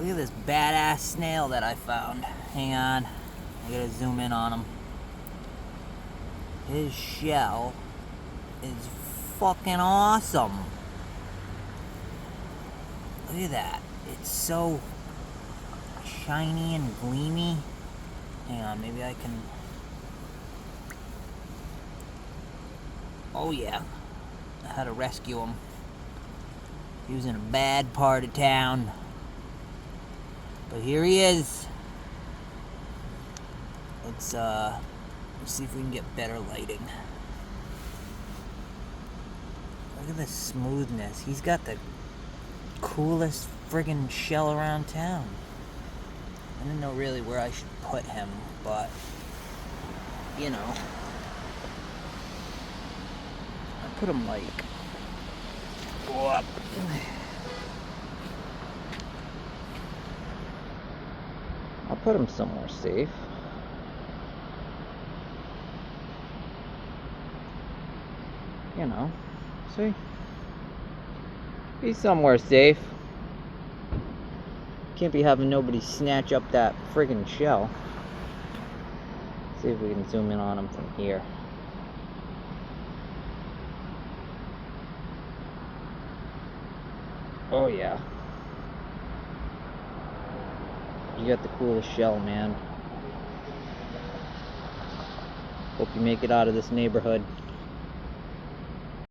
Look at this badass snail that I found. Hang on. I gotta zoom in on him. His shell is fucking awesome. Look at that. It's so shiny and gleamy. Hang on, maybe I can... Oh yeah. I had to rescue him. He was in a bad part of town. But here he is. Let's see if we can get better lighting. Look at the smoothness. He's got the coolest friggin' shell around town. I didn't know really where I should put him, but you know. I put him like go up. I'll put him somewhere safe. You know, see? He's somewhere safe. Can't be having nobody snatch up that friggin' shell. See if we can zoom in on him from here. Oh yeah. You got the coolest shell, man. Hope you make it out of this neighborhood.